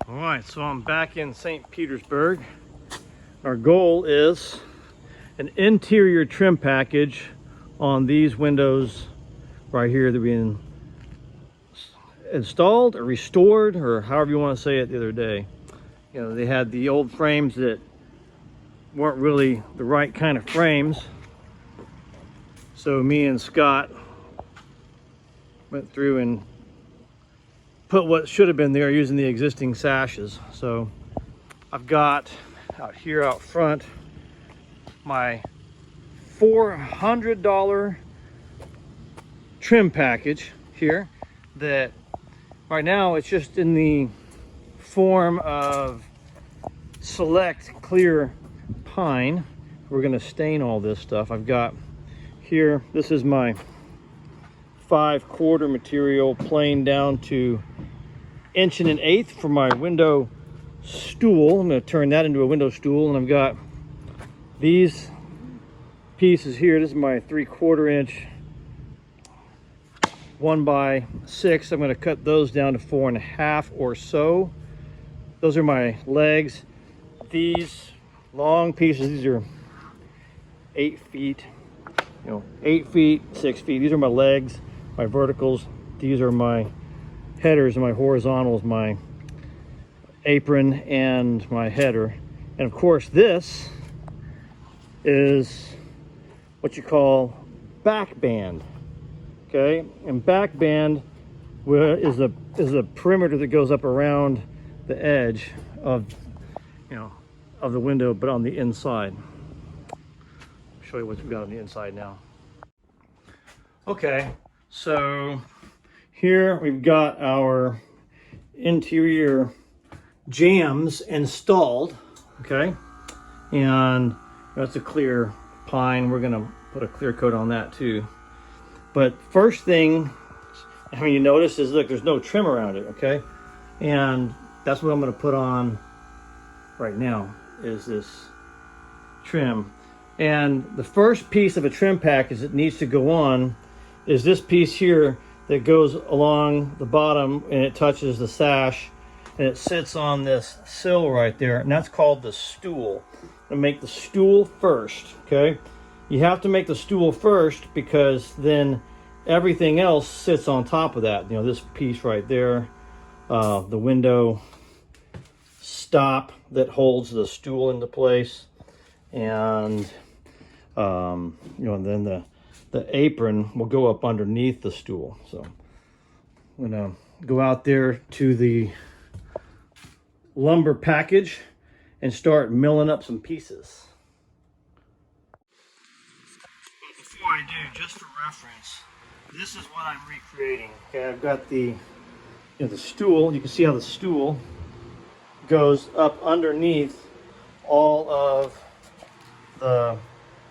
All right, so I'm back in St. Petersburg. Our goal is an interior trim package on these windows right here that are being installed or restored, or however you want to say it, the other day. You know, they had the old frames that weren't really the right kind of frames. So me and Scott went through and put what should have been there using the existing sashes. So I've got out here out front my $400 trim package here that right now it's just in the form of select clear pine. We're going to stain all this stuff. I've got here, this is my 5/4 material planed down to 1 1/8 for my window stool. I'm going to turn that into a window stool, and I've got these pieces here. This is my 3/4 inch 1x6. I'm going to cut those down to 4.5 or so. Those are my legs. These long pieces, these are 8 feet, 8 feet, 6 feet. These are my legs, my verticals. These are my headers and my horizontals, my apron and my header. And of course this is what you call backband. Okay, and backband is a perimeter that goes up around the edge of of the window, but on the inside. I'll show you what we've got on the inside now. Okay, so here we've got our interior jambs installed. Okay, and that's a clear pine. We're gonna put a clear coat on that too. But first thing, you notice is, look, there's no trim around it. Okay, and that's what I'm gonna put on right now, is this trim. And the first piece of a trim package that needs to go on is this piece here that goes along the bottom, and it touches the sash, and it sits on this sill right there, and that's called the stool. And make the stool first. Okay, you have to make the stool first because then everything else sits on top of that. This piece right there, the window stop that holds the stool into place, and and then the apron will go up underneath the stool. So I'm gonna go out there to the lumber package and start milling up some pieces. But before I do, just for reference, this is what I'm recreating. Okay, I've got the the stool. You can see how the stool goes up underneath all of the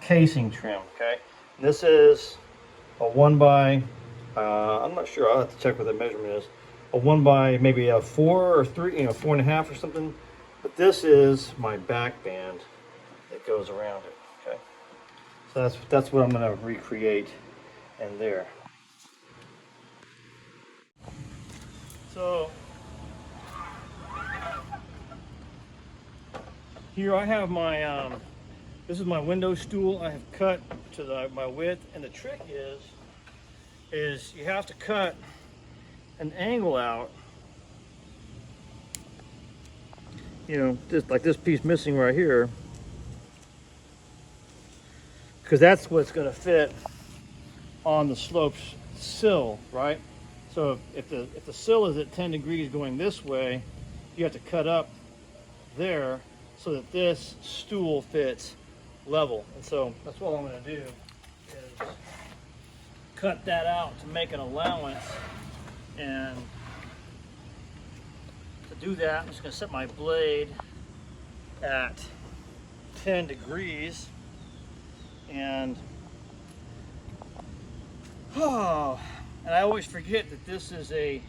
casing trim. Okay, and this is a 1x I'm not sure, I'll have to check what the measurement is. A 1x maybe a 4 or 3, 4.5 or something. But this is my back band that goes around it. Okay, so that's what I'm going to recreate in there. So here I have my this is my window stool. I have cut to my width, and the trick is you have to cut an angle out, just like this piece missing right here, because that's what's going to fit on the slope sill, right? So if the sill is at 10 degrees going this way, you have to cut up there so that this stool fits level. And so that's what I'm going to do, is cut that out to make an allowance. And to do that, I'm just going to set my blade at 10 degrees, and and I always forget that this is a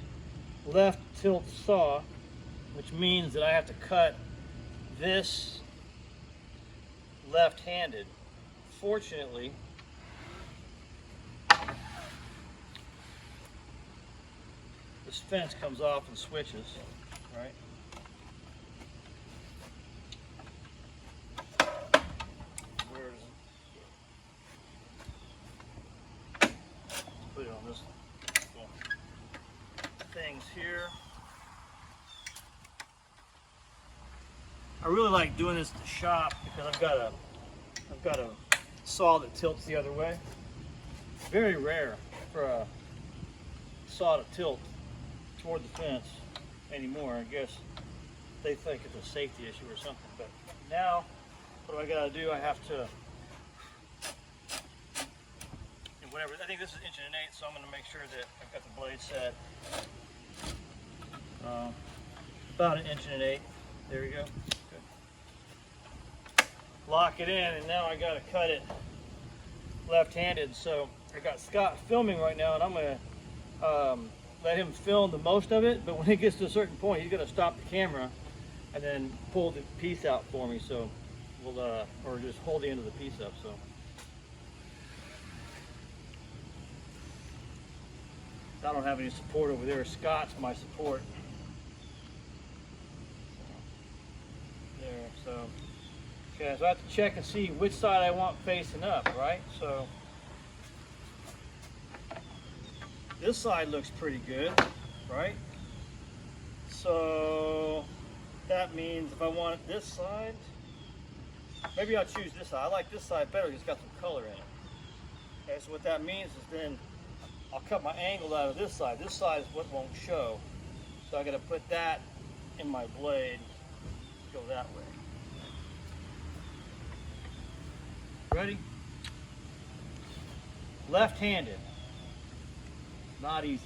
left tilt saw, which means that I have to cut this left-handed. Fortunately, this fence comes off and switches, right? this little things here. I really like doing this at the shop because I've got a saw that tilts the other way. Very rare for a saw to tilt toward the fence anymore. I guess they think it's a safety issue or something. But now, what do I gotta do? I have to, whatever. I think this is 1 1/8 inch, so I'm gonna make sure that I've got the blade set. About 1 1/8 inch. There we go. Good. Lock it in, and now I gotta cut it left-handed. So I got Scott filming right now, and I'm gonna let him film the most of it, but when it gets to a certain point, he's gonna stop the camera and then pull the piece out for me. So we'll, or just hold the end of the piece up. So I don't have any support over there. Scott's my support. There, so okay, so I have to check and see which side I want facing up, right? So this side looks pretty good, right? So that means if I want this side, maybe I'll choose this side. I like this side better because it's got some color in it. Okay, so what that means is then I'll cut my angle out of this side. This side is what won't show. So I gotta put that in my blade, go that way. Ready? Left-handed. Not easy.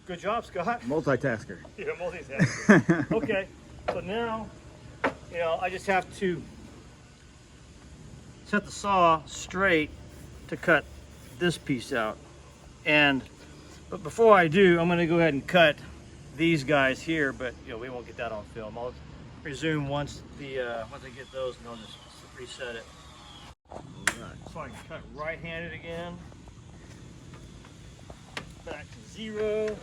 Good job, Scott. Multitasker. Yeah, multitasker. Okay, so now, you know, I just have to set the saw straight to cut this piece out. But before I do, I'm gonna go ahead and cut these guys here, but you know, we won't get that on film. I'll resume once I get those, and I'll just reset it. All right, so I can cut right-handed again. Back to 0,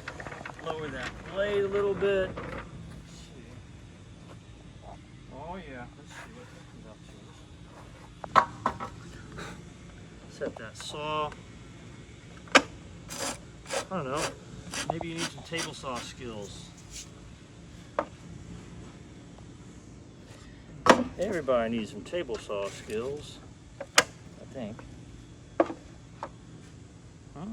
lower that blade a little bit. Let's see. Oh yeah, let's see what that comes up to. Set that saw. I don't know, maybe you need some table saw skills. Everybody needs some table saw skills, I think. Huh?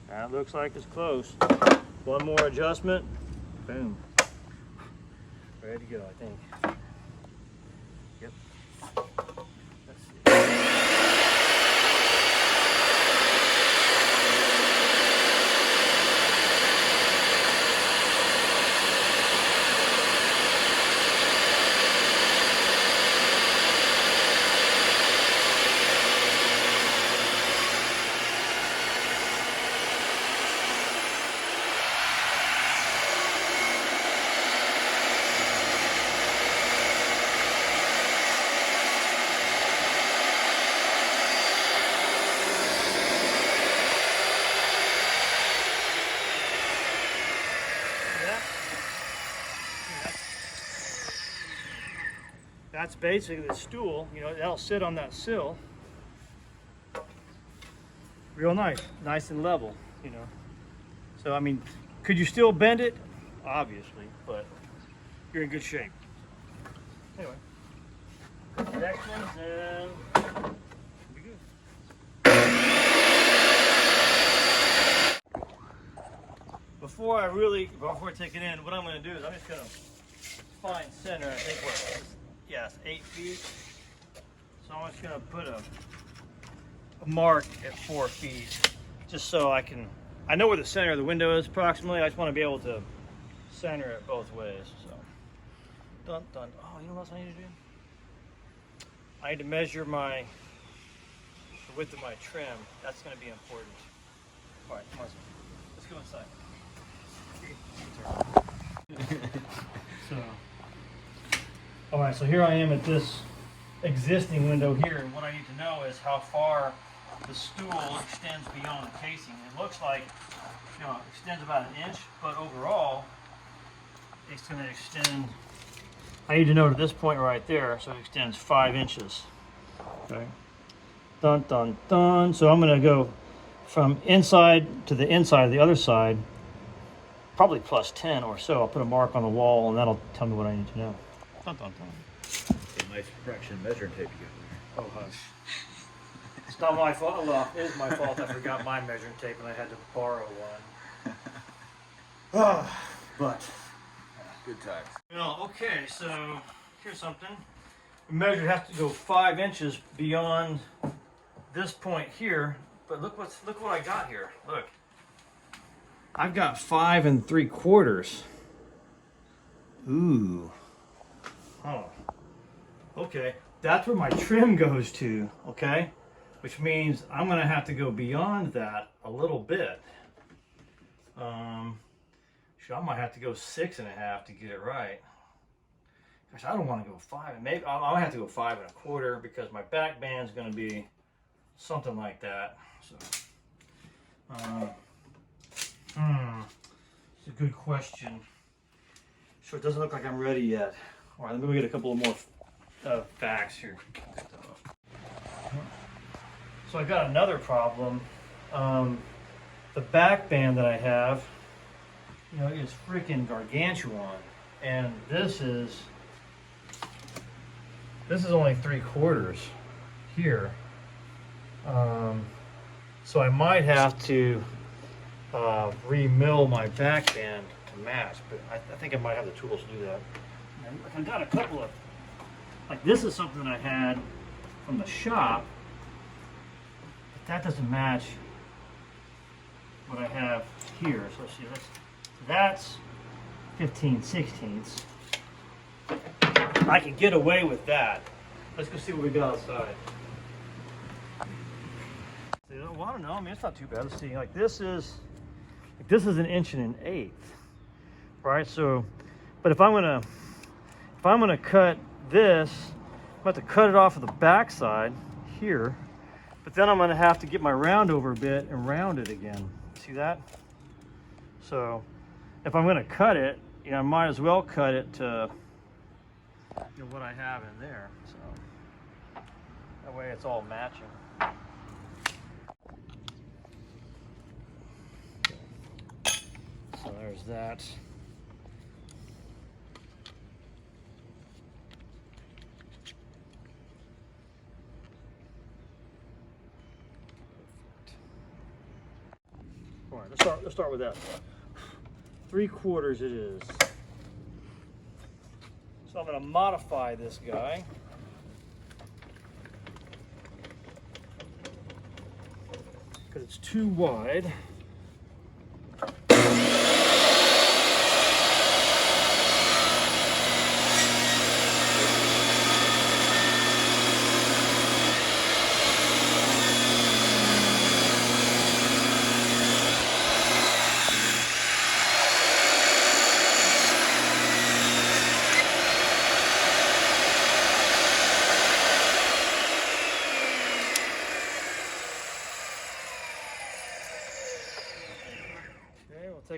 That looks like it's close. One more adjustment. Boom. Ready to go, I think. Yep. Let's see. That's basically the stool. You know, that'll sit on that sill. Real nice and level, you know. So, I mean, could you still bend it? Obviously, but you're in good shape. Anyway, connections and be good. Before I take it in, what I'm going to do is I'm just going to find center. I think what? Yes, 8 feet. So I'm just going to put a mark at 4 feet, just so I know where the center of the window is approximately. I just want to be able to center it both ways. So, dun dun. Oh, you know what else I need to do? I need to measure the width of my trim. That's going to be important. All right, come on, let's go inside. So, all right. So here I am at this existing window here, and what I need to know is how far the stool extends beyond the casing. It looks like, you know, it extends about 1 inch, but overall it's going to extend, I need to know to this point right there, so it extends 5 inches. Okay. Dun dun dun. So I'm going to go from inside to the inside of the other side, probably plus 10 or so. I'll put a mark on the wall and that'll tell me what I need to know. Dun dun dun. A nice fraction measuring tape you got Oh, hush. It's not my fault. Well, it is my fault. I forgot my measuring tape and I had to borrow one. But. Good times. Well, okay, so here's something. The measure has to go 5 inches beyond this point here. But look what I got here. Look. I've got 5 3/4. Ooh. Oh. Okay. That's where my trim goes to, okay? Which means I'm going to have to go beyond that a little bit. Shoot, I might have to go 6 1/2 to get it right. Gosh, I don't want to go 5. Maybe I'll have to go 5 1/4 because my back band's going to be something like that. So, it's a good question. Sure, it doesn't look like I'm ready yet. All right, let me get a couple of more facts here. So I got another problem. The back band that I have, you know, is freaking gargantuan, and this is only 3/4 here. So I might have to remill my back band to match, but I think I might have the tools to do that. I've got a couple of, like this is something that I had from the shop, but that doesn't match what I have here. So see, that's 15/16. I can get away with that. Let's go see what we got outside. Well, I don't know. I mean, it's not too bad. Let's see. Like this is 1 inch and 1/8, right? So, but if I'm gonna cut this, I'm going to have to cut it off of the back side here, but then I'm going to have to get my round over bit and round it again. See that? So if I'm going to cut it, you know, I might as well cut it to, you know, what I have in there. So that way it's all matching. So there's that. All right, let's start with that. 3/4 it is. So I'm going to modify this guy. Because it's too wide.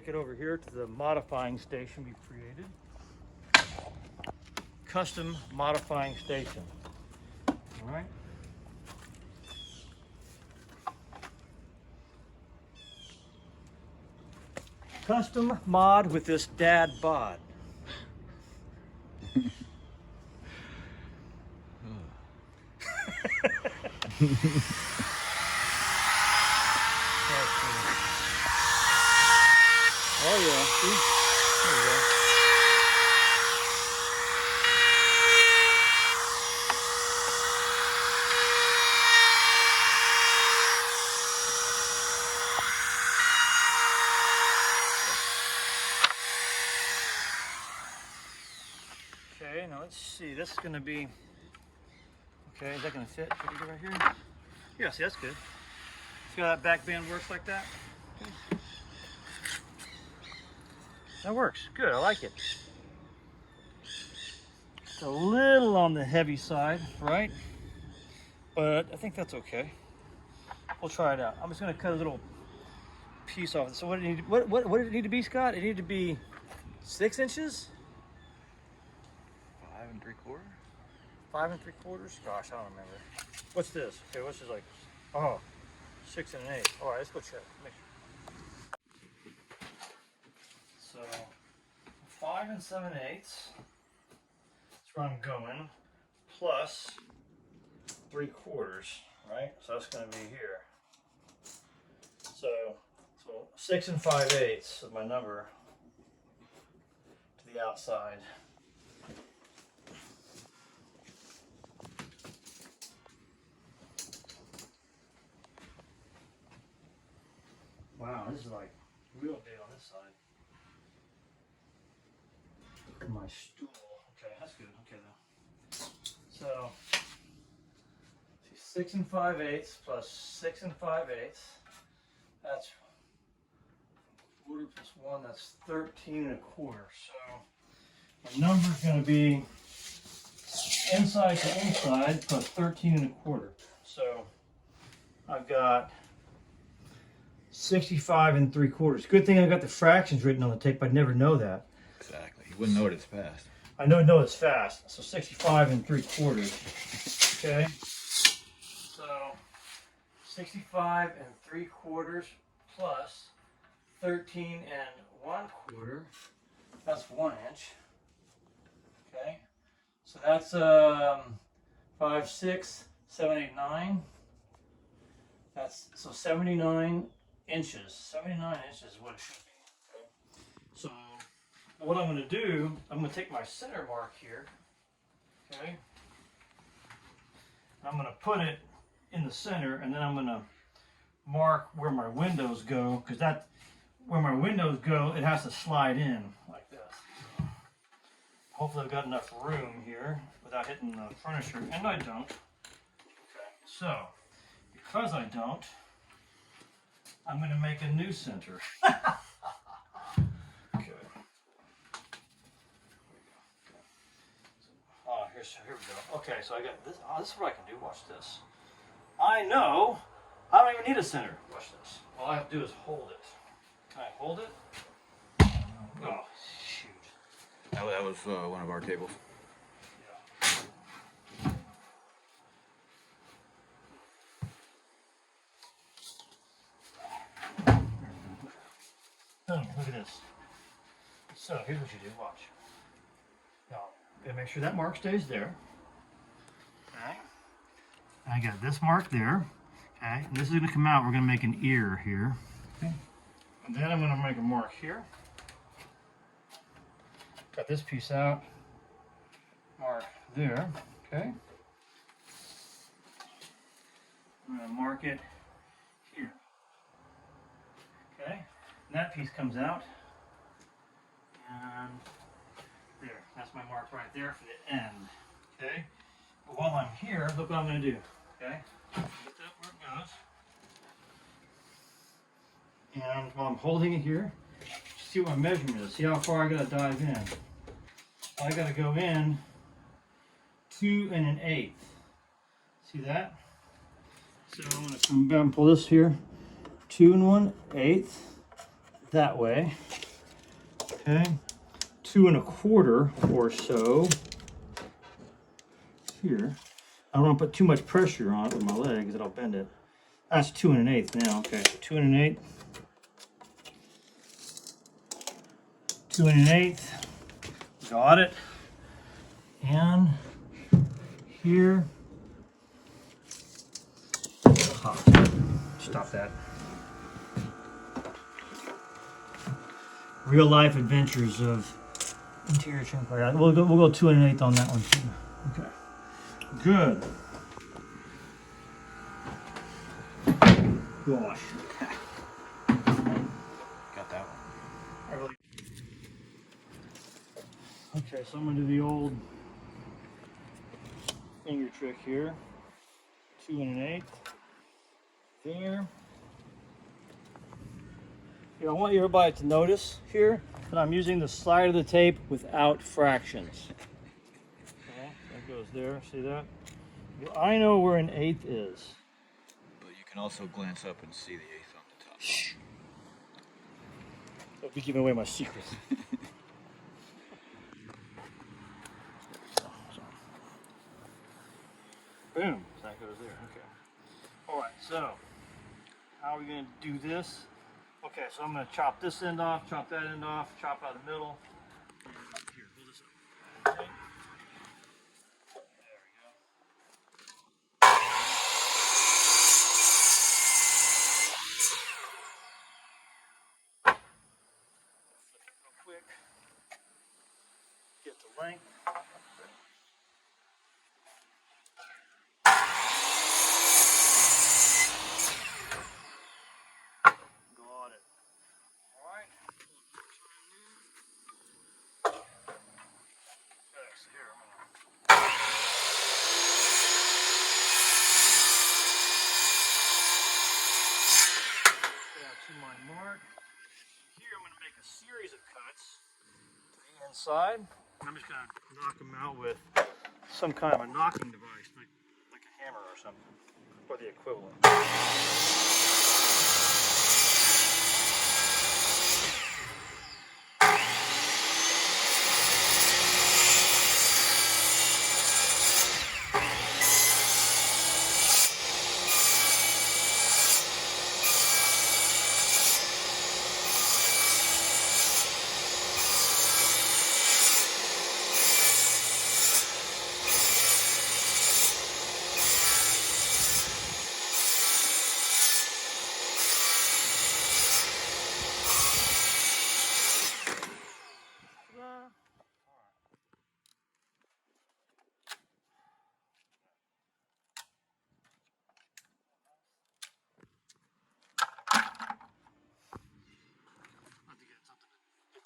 take it over here to the modifying station we've created. Custom modifying station. All right. Custom mod with this dad bod. Oh yeah, see? There we go. Okay, now let's see. This is going to be, okay, is that going to fit pretty good right here? Yeah, see, that's good. See how that backband works like that? Okay. That works. Good, I like it. It's a little on the heavy side, right? But I think that's okay. We'll try it out. I'm just going to cut a little piece off. So what did it need to be, Scott? It needed to be 6 inches? 5 3/4. 5 3/4? Gosh, I don't remember. What's this? Okay, what's this like? Oh, 6 1/8. All right, let's go check. Make sure. So 5 7/8. That's where I'm going. Plus 3/4, right? So that's going to be here. So 6 5/8 is my number to the outside. Wow, this is like real big on this side. My stool. Okay, that's good. Okay, though. So, see, 6 5/8 plus 6 5/8. That's quarter plus 1. That's 13 1/4. So, my number is going to be inside to inside plus 13 1/4. So, I've got 65 3/4. Good thing I got the fractions written on the tape. I'd never know that. Exactly. You wouldn't know it as fast. I know it's fast. So 65 3/4. Okay. So 65 3/4 plus 13 1/4. That's 1 inch. Okay. So that's 5 6 7 8 9. That's so 79 inches. 79 inches is what it should be. Okay. So what I'm going to do, I'm going to take my center mark here. Okay. I'm going to put it in the center, and then I'm going to mark where my windows go, because that where my windows go, it has to slide in like this. Hopefully I've got enough room here without hitting the furniture, and I don't. Okay. So because I don't, I'm going to make a new center. Okay. Oh, here we go. Okay, so I got this. Oh, this is what I can do. Watch this. I know I don't even need a center. Watch this. All I have to do is hold it. Can I hold it? Oh, shoot. That was one of our tables. Look at this. So here's what you do. Watch. Now, gotta make sure that mark stays there. Okay. I got this mark there. Okay. And this is gonna come out. We're gonna make an ear here. Okay. And then I'm gonna make a mark here. Got this piece out. Mark there. Okay. I'm gonna mark it here. Okay. And that piece comes out, and there, that's my mark right there for the end, okay? But while I'm here, look what I'm going to do, okay? Get that where it goes. And while I'm holding it here, see what my measurement is, see how far I got to dive in. I got to go in 2 1/8. See that? So I'm going to come back and pull this here, 2 1/8. that way. Okay, 2 1/4 or so here. I don't want to put too much pressure on it with my leg because it'll bend it. That's 2 1/8 now. Okay, so 2 1/8. 2 1/8. Got it. And here. Stop that. Real life adventures of interior trim. We'll go 2 1/8 on that one too. Okay. Good. Gosh. Got that one. Okay, so I'm gonna do the old finger trick here. 2 1/8. There. I want everybody to notice here that I'm using the side of the tape without fractions. Okay, that goes there. See that? I know where an 1/8 is. But you can also glance up and see the 1/8 on the top. Shh. Don't be giving away my secrets. Boom. So that goes there. Okay. All right. So how are we going to do this? Okay. So I'm going to chop this end off, chop that end off, chop out the middle. Here, hold this up. Okay. Quick, get the length. Got it. All right. Okay, so here I'm gonna. Down to my mark. Here I'm gonna make a series of cuts to the inside. I'm just gonna knock them out with some kind of a knocking device, like a hammer or something, or the equivalent.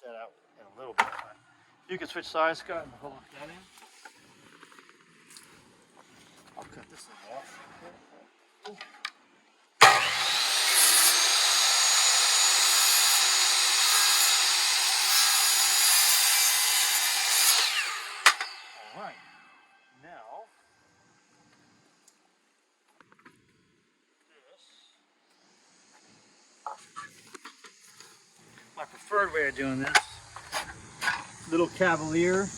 That out in a little bit. You can switch sides, Scott, and hold that in. I'll cut this thing off. All right. Now, my preferred way of doing this. Little Cavalier.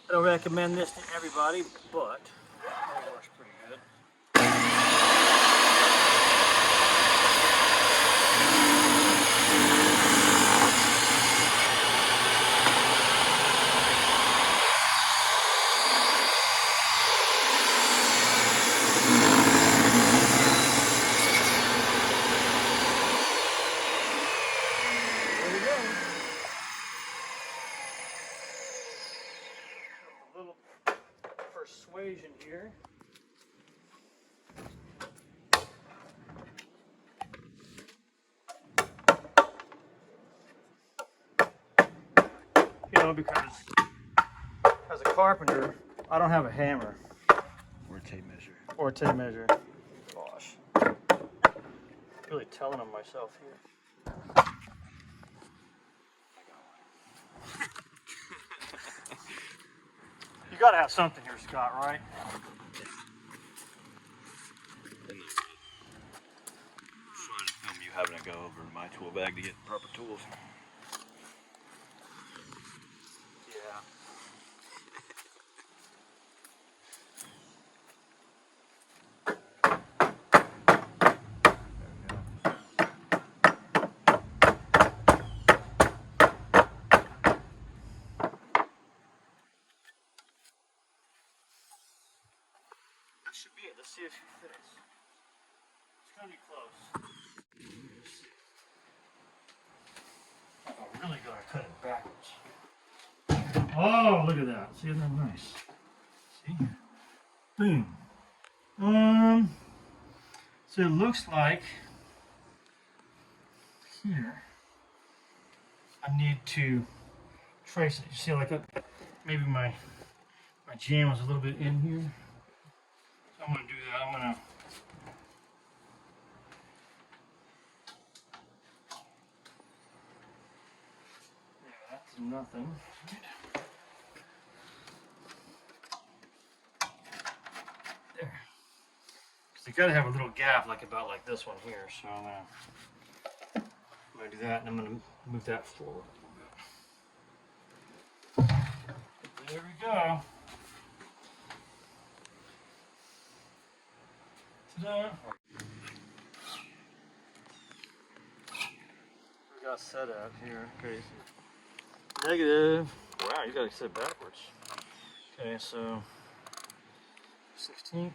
I don't recommend this to everybody, but it works pretty good. There we go. A little persuasion here. You know, because as a carpenter, I don't have a hammer. Or a tape measure. Or a tape measure. Gosh. Really telling on myself here. You gotta have something here, Scott, right? Trying to film you having to go over to my tool bag to get proper tools. Yeah. That should be it. Let's see if it fits. It's gonna be close. Oh, really gonna cut it backwards. Oh, look at that. See, isn't that nice? See? Boom. So it looks like here I need to trace it. You see, like maybe my jam was a little bit in here. So I'm gonna do that. I'm gonna that's nothing. There. Because you gotta have a little gap like about like this one here. So I'm gonna do that, and I'm gonna move that forward a little bit. There we go. Ta-da. We got set out here. Okay. Negative. Wow, you gotta set it backwards. Okay, so 16th.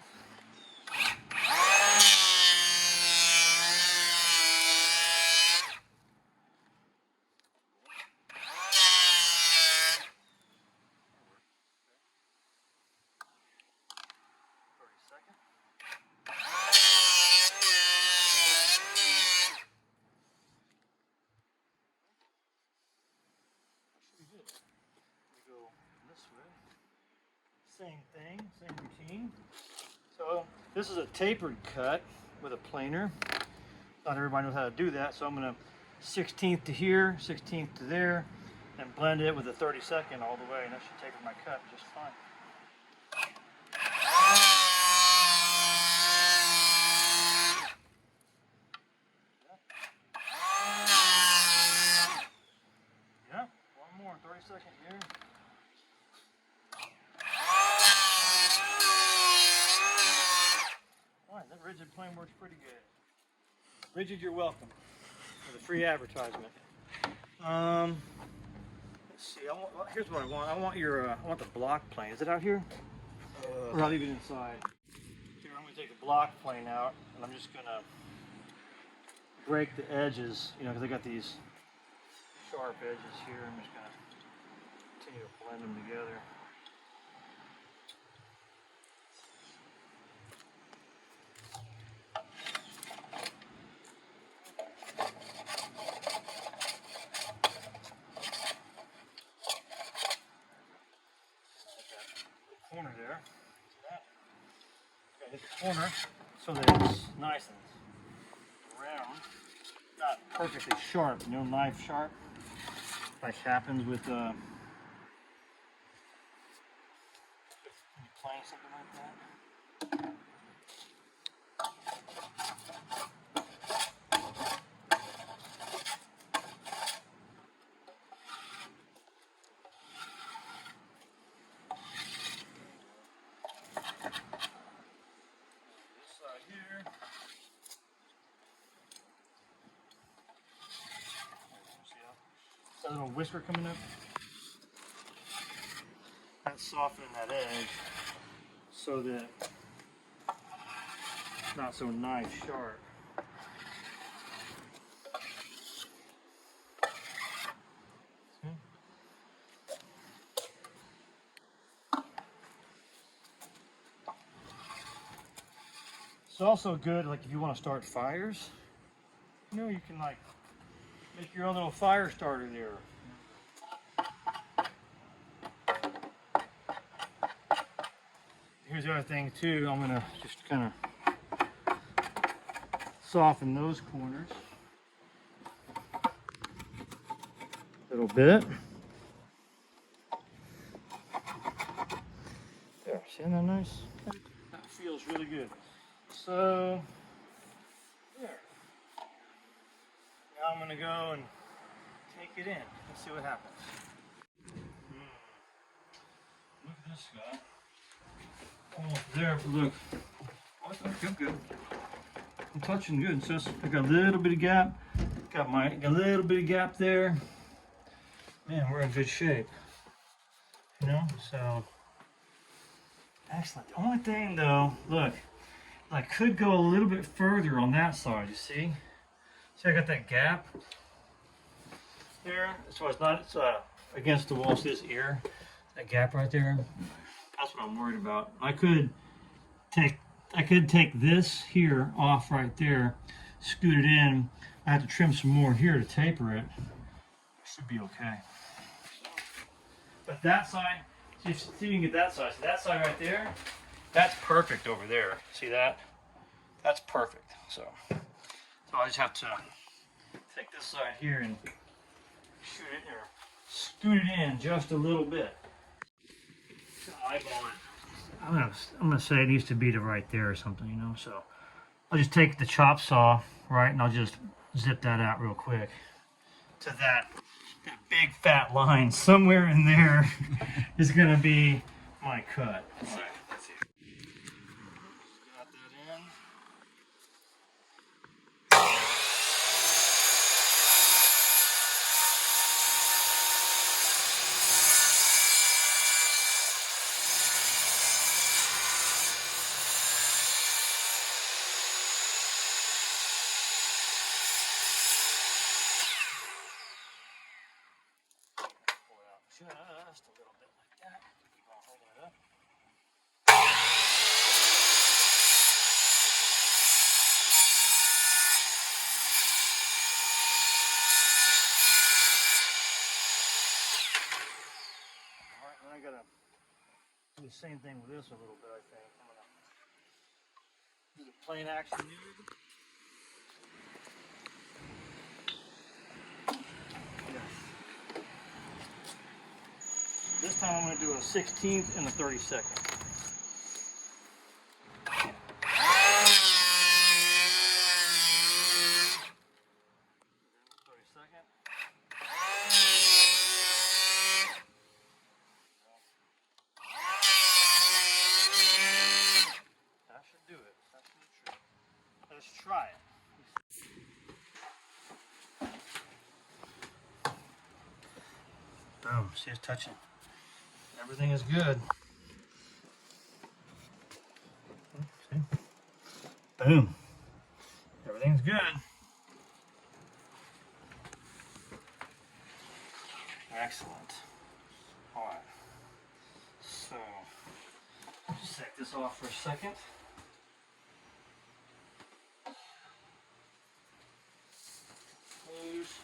Go this way. Same thing, same routine. So this is a tapered cut with a planer. Not everybody knows how to do that, so I'm gonna 16th to here, 16th to there, and blend it with a 32nd all the way, and that should taper my cut just fine. Yeah, one more, 32nd here. Alright, that rigid plane works pretty good. Rigid, you're welcome for the free advertisement. Let's see. Here's what I want. I want I want the block plane. Is it out here? Or I'll leave it inside. Here, I'm gonna take the block plane out, and I'm just gonna break the edges. You know, because I got these sharp edges here. I'm just gonna continue to blend them together. Corner there. Okay, hit the corner so that it's nice and round, not perfectly sharp. No knife sharp, like happens with playing something like that. That little whisker coming up. That's softening that edge so that it's not so knife sharp. See? It's also good, like if you want to start fires, you know, you can like make your own little fire starter there. Here's the other thing too, I'm gonna just kind of soften those corners a little bit. There, see that nice? That feels really good. So, there. gonna go and take it in. Let's see what happens. Look at this guy. Almost there, but look. Oh, I'm good. I'm touching good. So I got a little bit of gap. Got a little bit of gap there. Man, we're in good shape. You know, so excellent. The only thing though, look, I could go a little bit further on that side, you see? See, I got that gap there, so it's not against the wall. See this ear, that gap right there? That's what I'm worried about. I could take this here off right there, scoot it in. I have to trim some more here to taper it. Should be okay. But that side, see if you can get that side. See that side right there? That's perfect over there. See that? That's perfect. So I just have to take this side here and shoot it or scoot it in just a little bit. Eyeball it. I'm gonna say it needs to be to right there or something, you know. So I'll just take the chop saw, right, and I'll just zip that out real quick to that big fat line somewhere in there is gonna be my cut. Let's see. Got that in. Pull it out just a little bit like that. Keep on holding it up. Alright, then I gotta do the same thing with this a little bit, I think. I'm gonna do the plain action nude. This time I'm going to do a 16th and a 32nd. 32nd. That should do it. That should do it. Let's try it. Boom. See, it's touching. Everything is good. See? Boom. Everything's good. Excellent. All right. So, just take this off for a second. Close,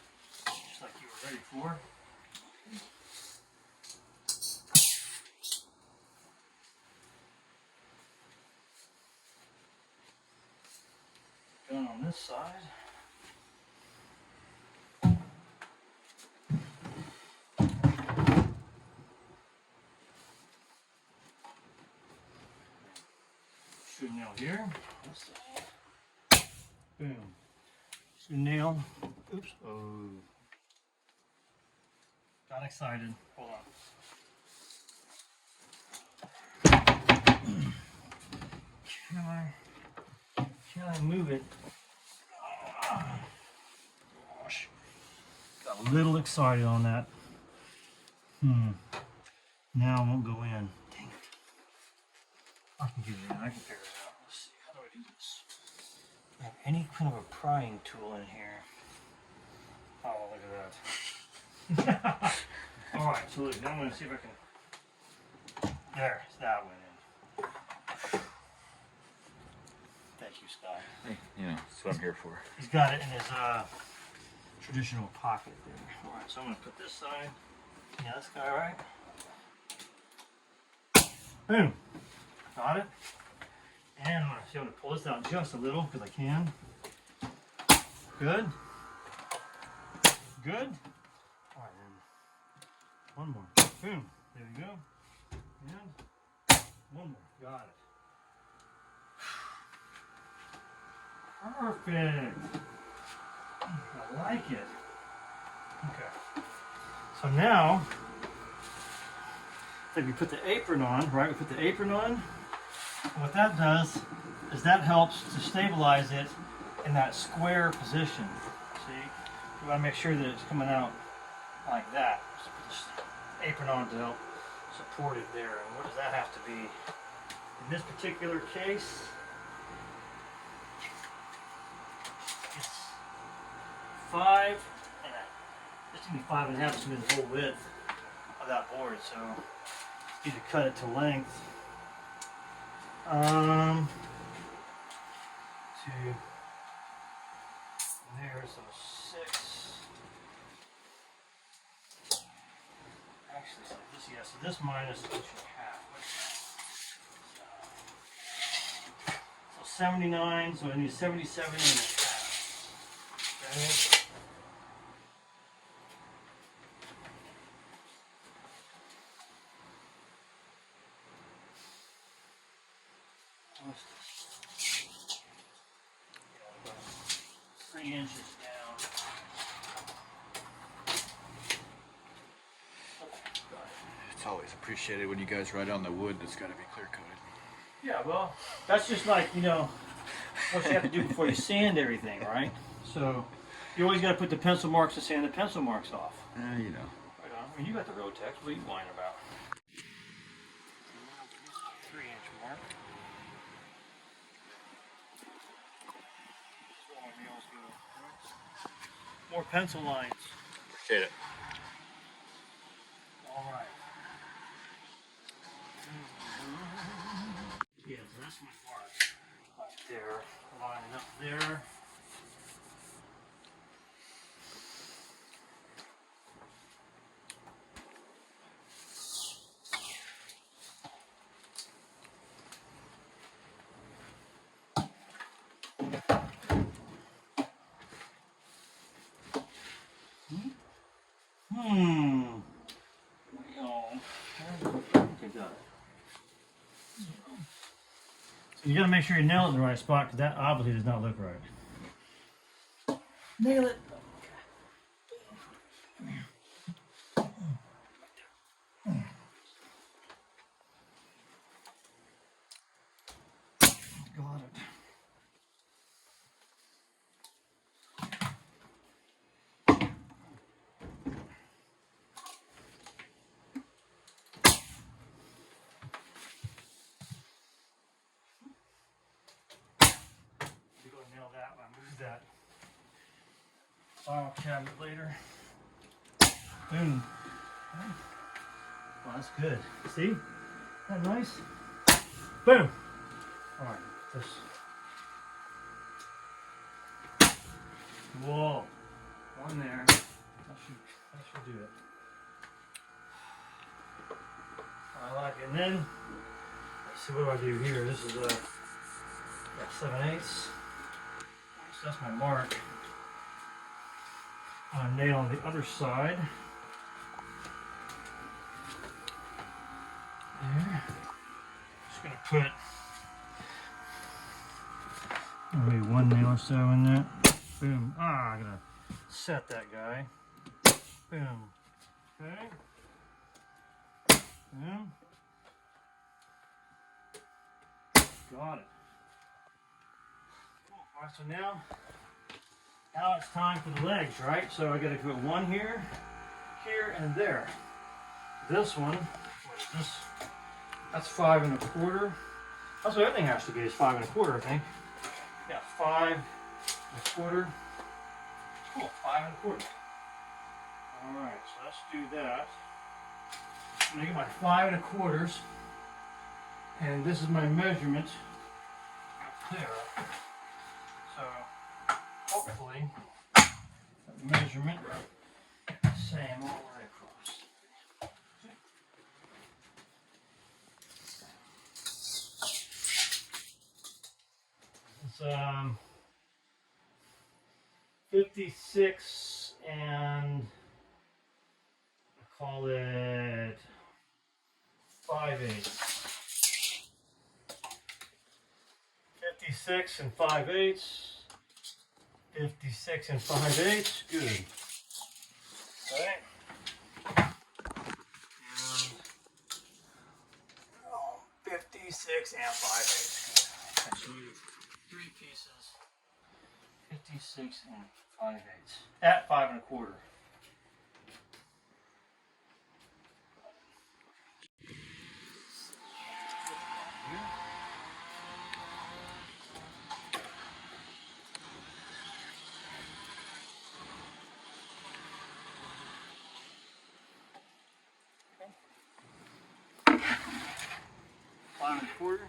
just like you were ready for. Done on this side. Shoot a nail here. Boom. Shoot a nail. Oops. Oh. Got excited. Hold on. Can I move it? Oh, gosh. Got a little excited on that. Now it won't go in. Dang it. I can get it in. I can figure it out. Let's see. How do I do this? Do I have any kind of a prying tool in here? Oh, look at that. Alright, so look, now I'm going to see if I can. There, that went in. Thank you, Sky. Hey, that's what I'm here for. He's got it in his traditional pocket there. Alright, so I'm going to put this side. Yeah, this guy, right? Boom. Got it. And I'm going to pull this out just a little because I can. Good. Good. Alright, then. One more. Boom. There we go. And one more. Got it. Perfect. Now I like it. Okay. So now, if we put the apron on, right? We put the apron on. What that does is that helps to stabilize it in that square position. See? We want to make sure that it's coming out like that. So put this apron on to help support it there. And what does that have to be? In this particular case, it's 5 and this can be 5.5, this can be the whole width of that board. So you need to cut it to length. To there, so 6. Actually, so this, yeah, so this minus 1.5. So 79, so I need 77.5. Okay. What's this? Yeah, about 3 inches down. It's always appreciated when you guys write on the wood that's got to be clear coated. Yeah, well, that's just like, you know, what you have to do before you sand everything, right? So you always got to put the pencil marks to sand the pencil marks off. You know. Right on. I mean, you got the Rotex. What are you whining about? 3-inch mark. More pencil lines. Appreciate it. All right. Yeah, so that's my mark. Right there. Lining up there. No. Okay, got it. So you got to make sure you nail it in the right spot because that obviously does not look right. Nail it. Got it. You're going to nail that one. Move that file cabinet later. Boom. Well, that's good. See? Isn't that nice? Boom. All right. This. Whoa. One there. That should do it. I like it. And then, let's see, what do I do here? This is a 7/8. So that's my mark. I'm gonna nail on the other side. There. Just gonna put maybe one nail or so in that. Boom. Ah, I'm gonna set that guy. Boom. Okay. Boom. Got it. Cool. All right, so now it's time for the legs, right? So I gotta put one here, here, and there. This one, what is this? That's 5 1/4. That's what everything has to be, is 5 1/4, I think. Yeah, 5 1/4. Cool, 5 1/4. All right, so let's do that. I'm gonna get my 5 1/4, and this is my measurement up there. So hopefully that measurement is the same all the way across. It's 56 and I call it 5/8. 56 and 5/8. 56 5/8. Good. Okay. And 56 5/8. Okay, so we have 3 pieces. 56 5/8 at 5 1/4. Five and a quarter.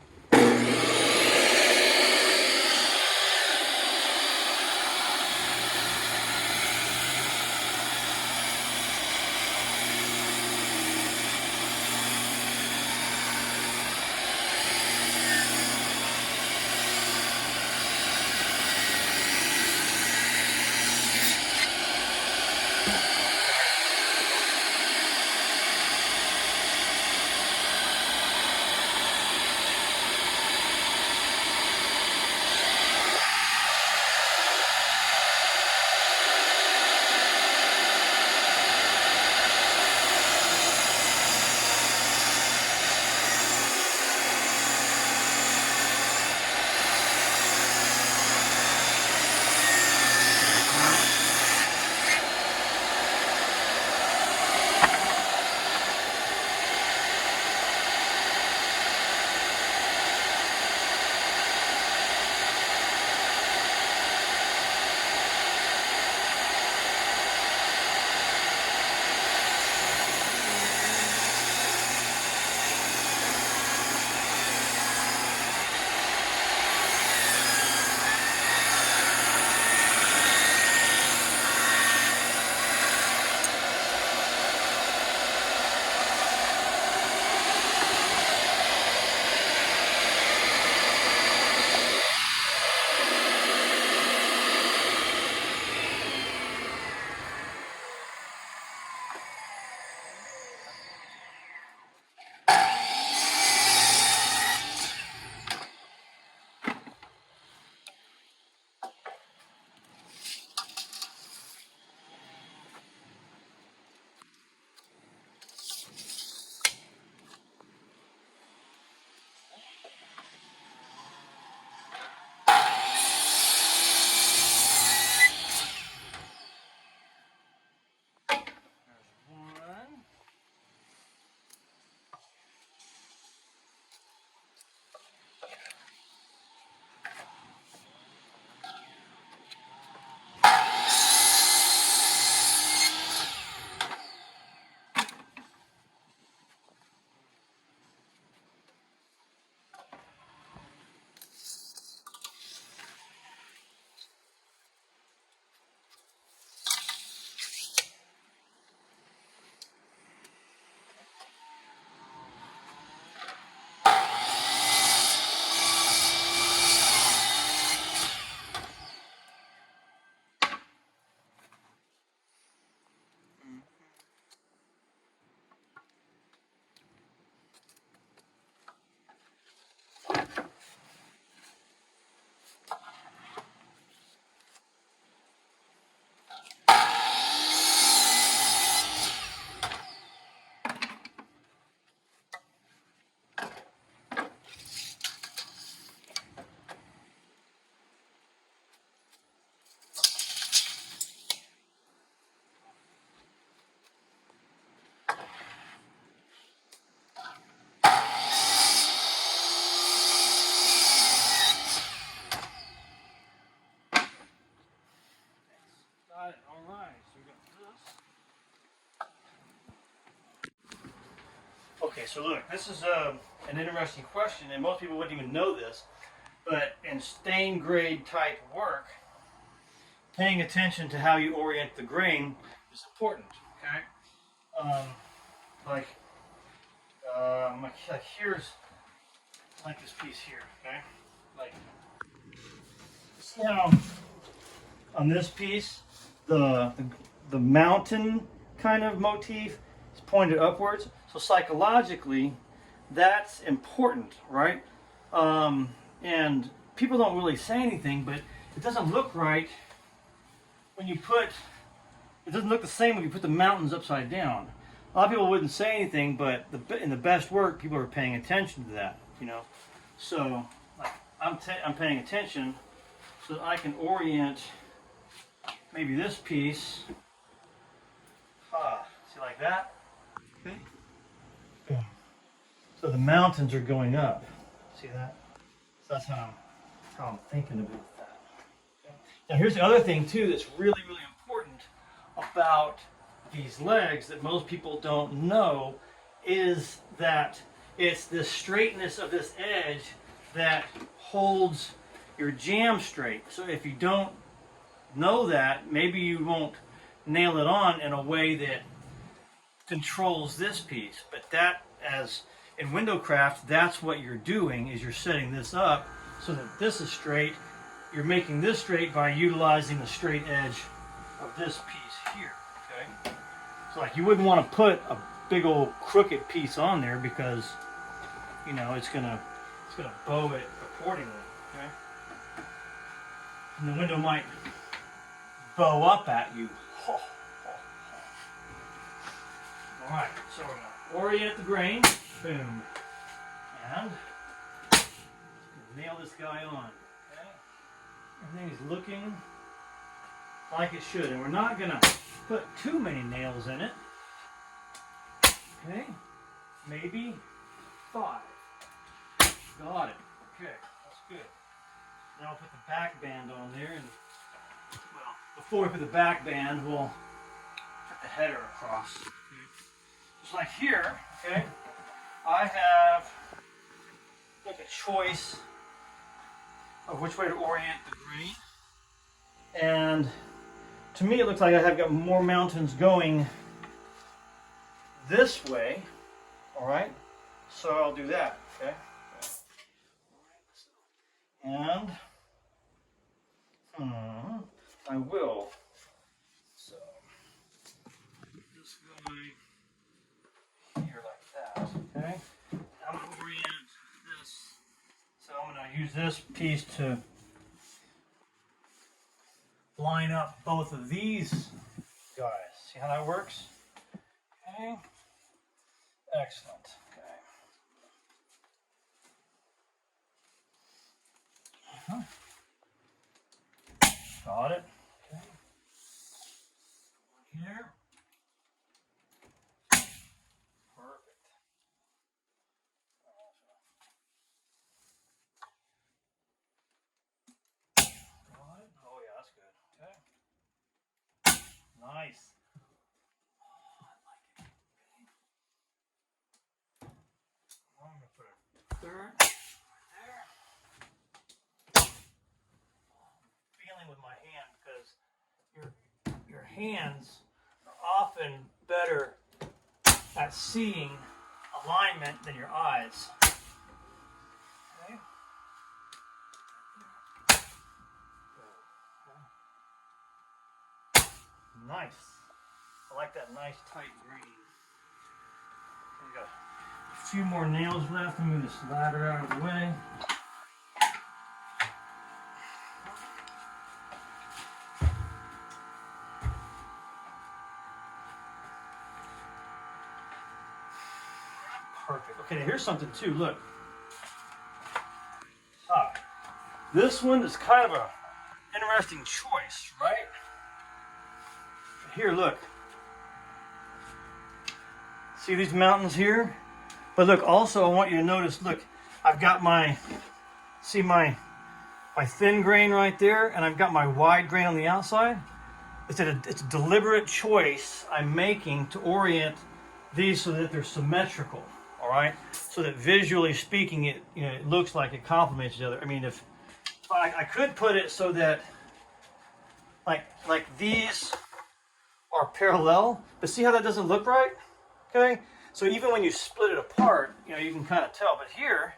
Okay, so look, this is an interesting question, and most people wouldn't even know this, but in stain grade type work, paying attention to how you orient the grain is important, okay? Like here's, like this piece here, okay? Like, see how on this piece, the mountain kind of motif is pointed upwards. So psychologically, that's important, right? And people don't really say anything, but it doesn't look right when you put, it doesn't look the same when you put the mountains upside down. A lot of people wouldn't say anything, but in the best work, people are paying attention to that, you know. So like I'm paying attention so that I can orient maybe this piece. See, like that. Okay. Boom. So the mountains are going up. See that? So that's how I'm thinking about that. Okay. Now here's the other thing too that's really, really important about these legs that most people don't know is that it's the straightness of this edge that holds your jam straight. So if you don't know that, maybe you won't nail it on in a way that controls this piece. But that, as in window craft, that's what you're doing, is you're setting this up so that this is straight. You're making this straight by utilizing the straight edge of this piece here. Okay? So like you wouldn't want to put a big old crooked piece on there because, you know, it's gonna bow it accordingly. Okay? And the window might bow up at you. Alright, so we're going to orient the grain. Boom. And nail this guy on. Okay? Everything is looking like it should. And we're not going to put too many nails in it. Okay? Maybe 5. Got it. Okay, that's good. Now I'll put the back band on there. And, well, before we put the back band, we'll put the header across. Okay? Just like here, okay, I have like a choice of which way to orient the grain. And to me it looks like I have got more mountains going this way. Alright, so I'll do that, okay? And I will. So this guy here like that, okay? I'm going to orient this. So I'm going to use this piece to line up both of these guys. See how that works? Okay. Excellent. Okay. Got it. Okay. One here. Perfect. Got it. Oh yeah, that's good. Okay. Nice. Oh, I like it. Okay. I'm gonna put a third right there. Feeling with my hand because your hands are often better at seeing alignment than your eyes. Okay. Nice. I like that nice tight grain. We got a few more nails left. Let me move this ladder out of the way. Perfect. Okay, now here's something too. Look. This one is kind of a interesting choice, right? Here, look. See these mountains here? But look, also I want you to notice, look, I've got my thin grain right there, and I've got my wide grain on the outside. It's a deliberate choice I'm making to orient these so that they're symmetrical. All right, so that visually speaking, it looks like it complements each other. I mean, if I could put it so that like these are parallel, but see how that doesn't look right? Okay, so even when you split it apart, you can kind of tell. But here,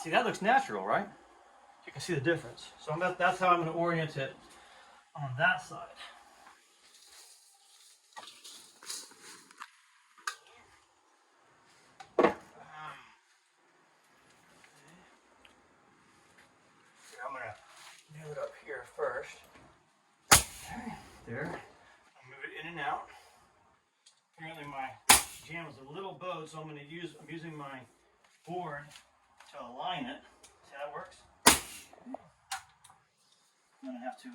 see, that looks natural, right? You can see the difference. So that's how I'm going to orient it on that side. I'm going to nail it up here first. There. So I'm using my board to align it. See how that works? I'm gonna have to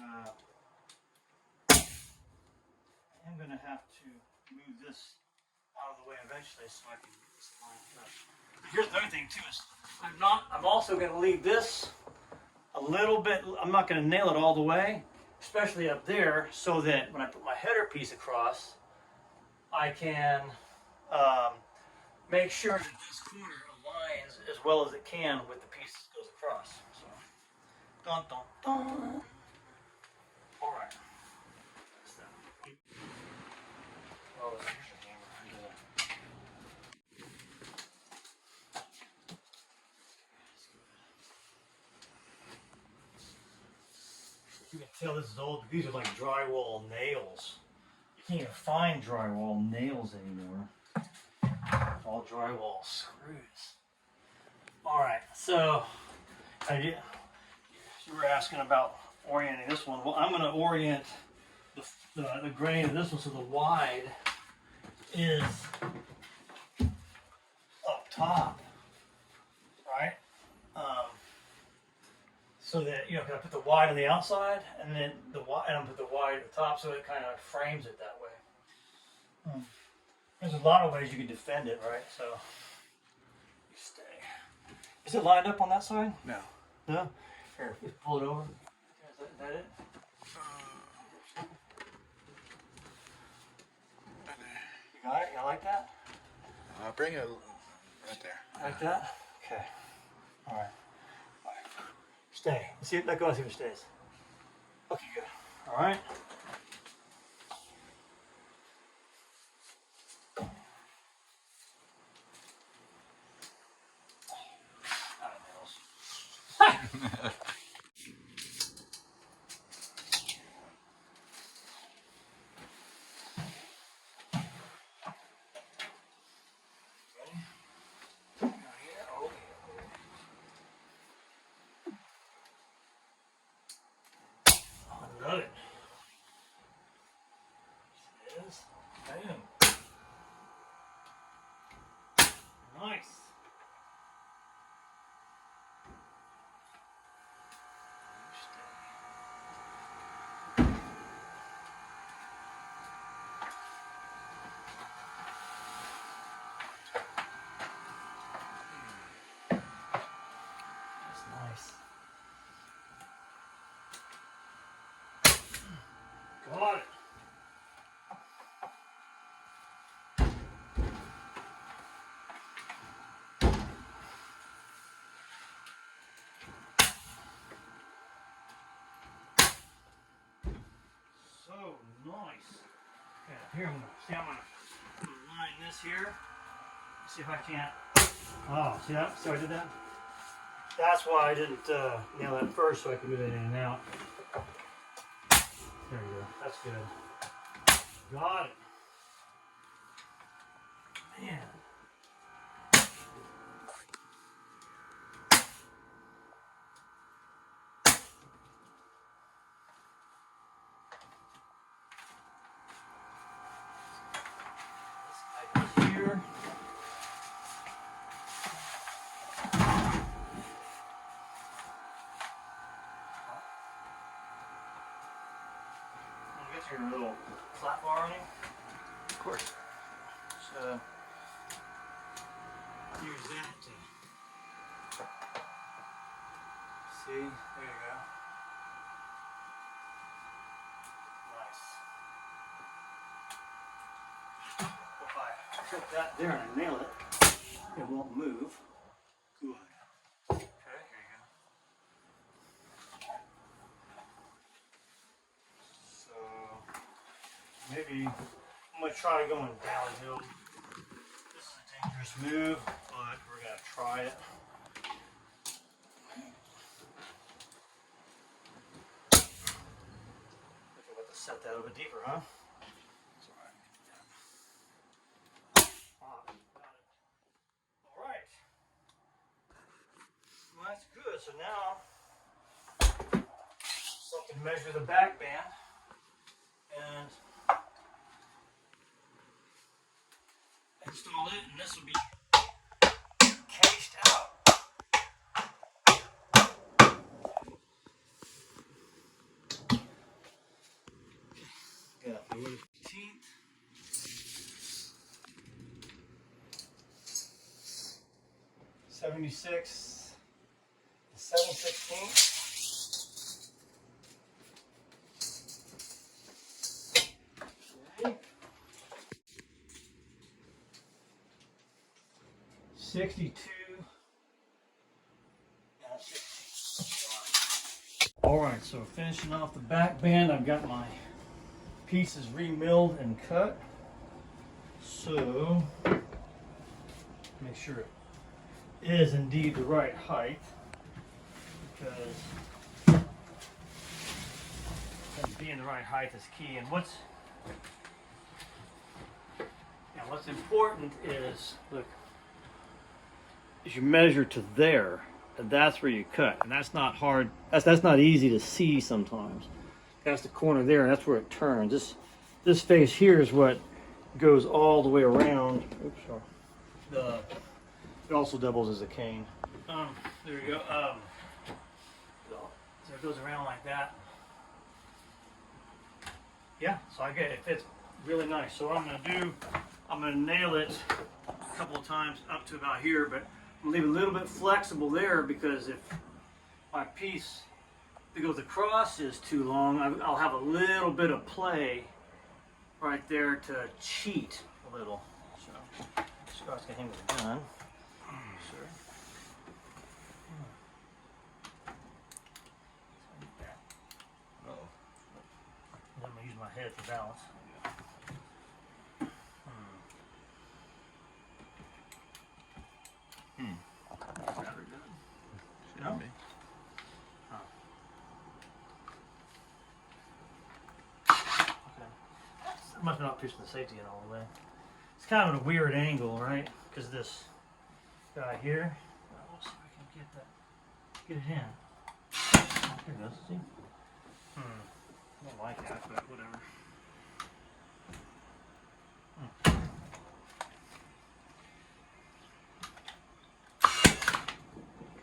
move this out of the way eventually so I can get this lined up. Here's the other thing too is I'm also gonna leave this a little bit. I'm not gonna nail it all the way, especially up there, so that when I put my header piece across, I can make sure that this corner aligns as well as it can with the piece that goes across. So, dun dun dun. All right. That's that. Oh, here's the hammer. You can tell this is old. These are like drywall nails. You can't even find drywall nails anymore. All drywall screws. All right, so you were asking about orienting this one. Well, I'm going to orient the grain of this one so the wide is up top, right? So that, you know, I put the wide on the outside and then and I put the wide at the top so it kind of frames it that way. There's a lot of ways you can defend it, right? So, you stay. Is it lined up on that side? No. No? Here, just pull it over. Is that it? You got it? You like that? Bring it right there. Like that? Okay. All right. Stay. See, let go and see if it stays. Okay, good. All right. Love it. Yes. Boom. Nice. That's nice. Got it. So nice. Okay, here I'm gonna line this here. See if I can't. Oh, see that? See how I did that? That's why I didn't nail that first, so I could move it in and out. There you go. That's good. Got it. Man. This guy goes here. Get your little flat bar on you. Of course. So use that to see. There you go. Nice. If I put that there and I nail it, it won't move. Good. Okay, here you go. So maybe I'm gonna try going downhill. This is a dangerous move, but we're gonna try it. I think we'll have to set that a little bit deeper, huh? It's all right. All right. Well, that's good. So now I can measure the back band and install it, and this will be 76 7/16. Okay. 62 and 60. All right, so finishing off the back band, I've got my pieces remilled and cut. So make sure it is indeed the right height, because being the right height is key. And what's important is, look, is you measure to there, and that's where you cut, and that's not hard. That's not easy to see sometimes. That's the corner there, and that's where it turns. This face here is what goes all the way around. Oops, sorry. It also doubles as a cane. There you go. So it goes around like that. Yeah, so I get it fits really nice. So what I'm gonna nail it a couple of times up to about here, but I'm gonna leave it a little bit flexible there, because if my piece that goes across is too long, I'll have a little bit of play right there to cheat a little. So Scott's got him with a gun. Sir. Uh-oh. I'm gonna use my head for balance. Very good. Should be. Okay. I must not push the safety in all the way. It's kind of a weird angle, right? Because this guy here. We'll see if I can get it in. Here it goes. See? I don't like that, but whatever.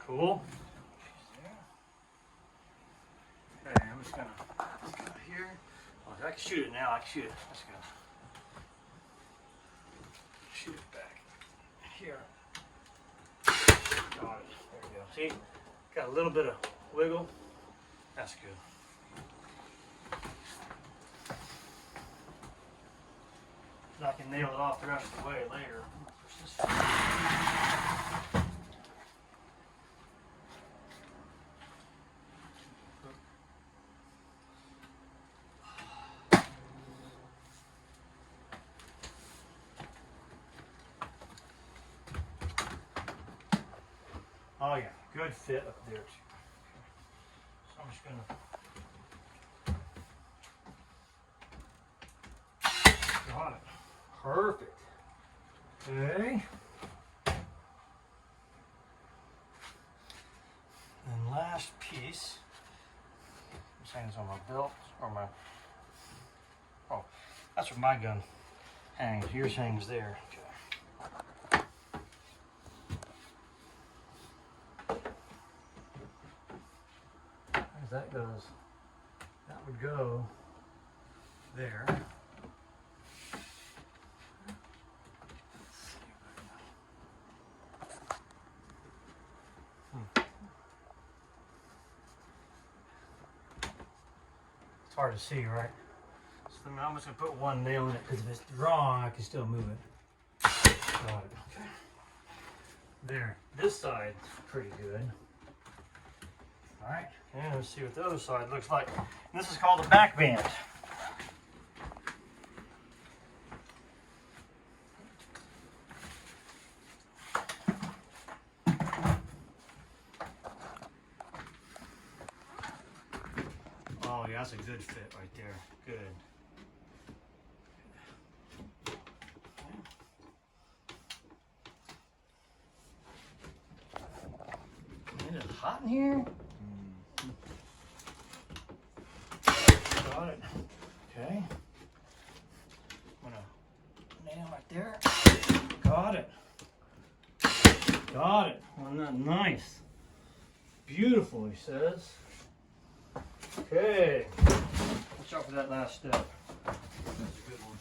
Cool. Okay, I'm just gonna here. Oh, I can shoot it now. I can shoot it. Let's go. Shoot it back here. Got it. There we go. See, got a little bit of wiggle. That's good. I can nail it off the rest of the way later. Push this. Oh yeah, good fit up there too. So I'm just gonna got it. Perfect. Okay. And last piece. I'm saying this on my belt or my. Oh, that's where my gun hangs. Yours hangs there. Okay. As that goes, that would go there. It's hard to see, right? So then I'm just gonna put one nail in it, because if it's wrong, I can still move it. Got it. Okay. There. This side's pretty good. All right. And let's see what the other side looks like. And this is called a backband. Oh yeah, that's a good fit right there. Good. It is hot in here. Got it. Okay. I'm gonna nail right there. Got it. Got it. Wasn't that nice? Beautiful, he says. Okay. Watch out for that last step. That's a good one.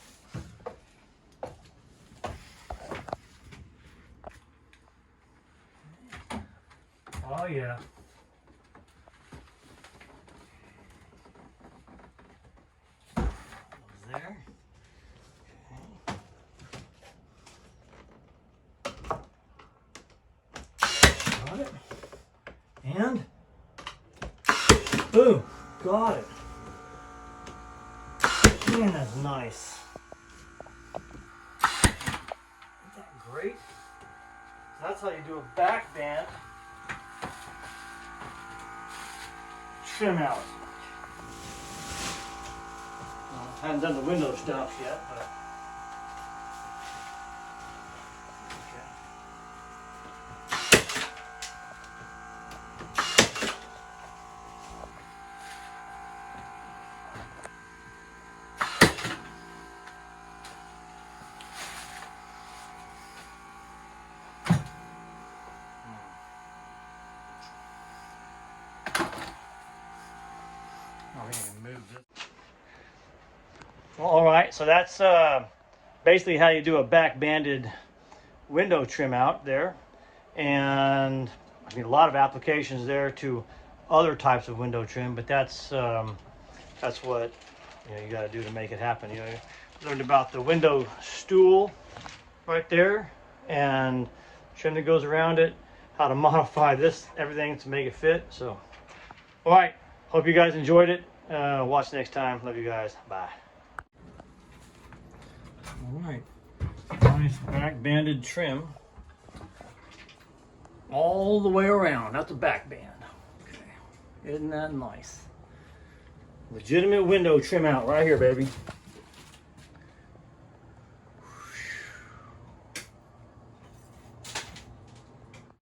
Oh yeah. There. Got it. And boom, got it. Man, that's nice. Isn't that great? So that's how you do a back band trim out. I haven't done the window stuff yet, but all right, so that's basically how you do a back banded window trim out there. And I mean, a lot of applications there to other types of window trim, but that's what you got to do to make it happen. You learned about the window stool right there and trim that goes around it, how to modify everything to make it fit. So, all right, hope you guys enjoyed it. Watch next time. Love you guys. Bye. All right, nice back banded trim all the way around. That's a back band. Okay, isn't that nice? Legitimate window trim out right here, baby.